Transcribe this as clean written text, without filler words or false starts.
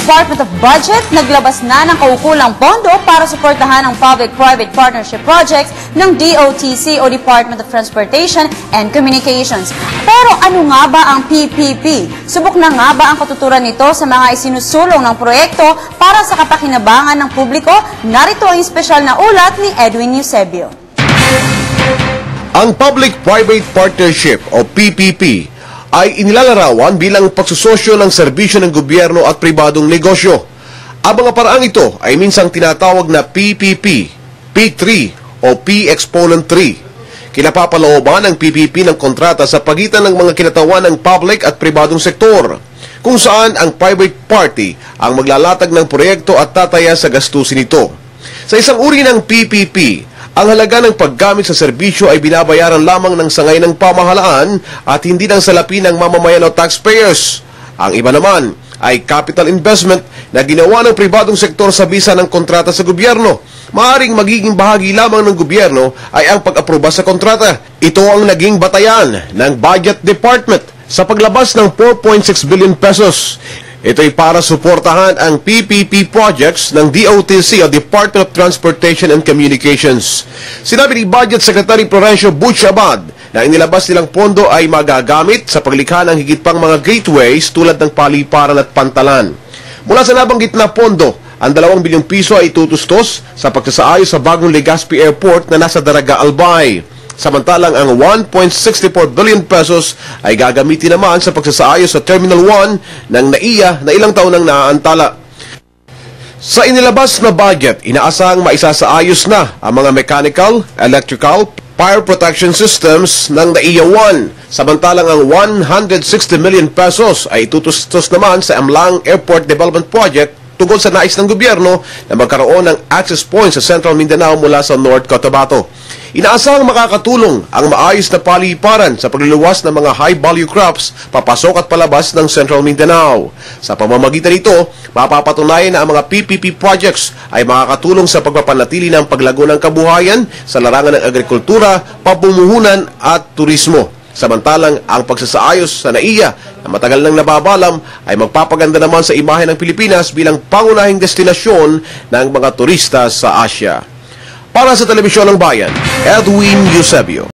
Department of Budget naglabas na ng kaukulang pondo para suportahan ang public-private partnership projects ng DOTC o Department of Transportation and Communications. Pero ano nga ba ang PPP? Subok na nga ba ang katuturan nito sa mga isinusulong ng proyekto para sa kapakinabangan ng publiko? Narito ang espesyal na ulat ni Edwin Eusebio. Ang Public-Private Partnership o PPP ay inilalarawan bilang pagsusosyo ng serbisyo ng gobyerno at pribadong negosyo. Ang mga paraang ito ay minsang tinatawag na PPP, P3 o P Exponent 3. Kinapapalooban ng PPP ng kontrata sa pagitan ng mga kinatawan ng public at pribadong sektor, kung saan ang private party ang maglalatag ng proyekto at tataya sa gastusin nito. Sa isang uri ng PPP, ang halaga ng paggamit sa serbisyo ay binabayaran lamang ng sangay ng pamahalaan at hindi ng salapi ng mamamayan o taxpayers. Ang iba naman ay capital investment na ginawa ng pribadong sektor sa bisa ng kontrata sa gobyerno. Maaring magiging bahagi lamang ng gobyerno ay ang pag-aproba sa kontrata. Ito ang naging batayan ng Budget Department sa paglabas ng 4.6 billion pesos. Ito'y para suportahan ang PPP projects ng DOTC o Department of Transportation and Communications. Sinabi ni Budget Secretary Florencio Butch Abad na inilabas nilang pondo ay magagamit sa paglikha ng higit pang mga gateways tulad ng paliparan at pantalan. Mula sa nabanggit na pondo, ang 2 bilyong piso ay itutustos sa pagsasaayos sa bagong Legazpi Airport na nasa Daraga, Albay. Samantalang ang 1.64 billion pesos ay gagamitin naman sa pagsasaayos sa Terminal 1 ng NAIA na ilang taon nang naaantala. Sa inilabas na budget, inaasahang maisasaayos na ang mga mechanical, electrical, fire protection systems ng NAIA 1. Samantalang ang 160 million pesos ay tutustos naman sa Amlang Airport Development Project tungkol sa nais ng gobyerno na magkaroon ng access points sa Central Mindanao mula sa North Cotabato. Inaasahang makakatulong ang maayos na paliparan sa pagluluwas ng mga high-value crops papasok at palabas ng Central Mindanao. Sa pamamagitan nito, mapapatunayan na ang mga PPP projects ay makakatulong sa pagpapanatili ng paglago ng kabuhayan sa larangan ng agrikultura, pamumuhunan at turismo. Samantalang ang pagsasaayos sa NAIA na matagal nang nababalam ay magpapaganda naman sa imahe ng Pilipinas bilang pangunahing destinasyon ng mga turista sa Asia. Para sa Telebisyon ng Bayan, Edwin Eusebio.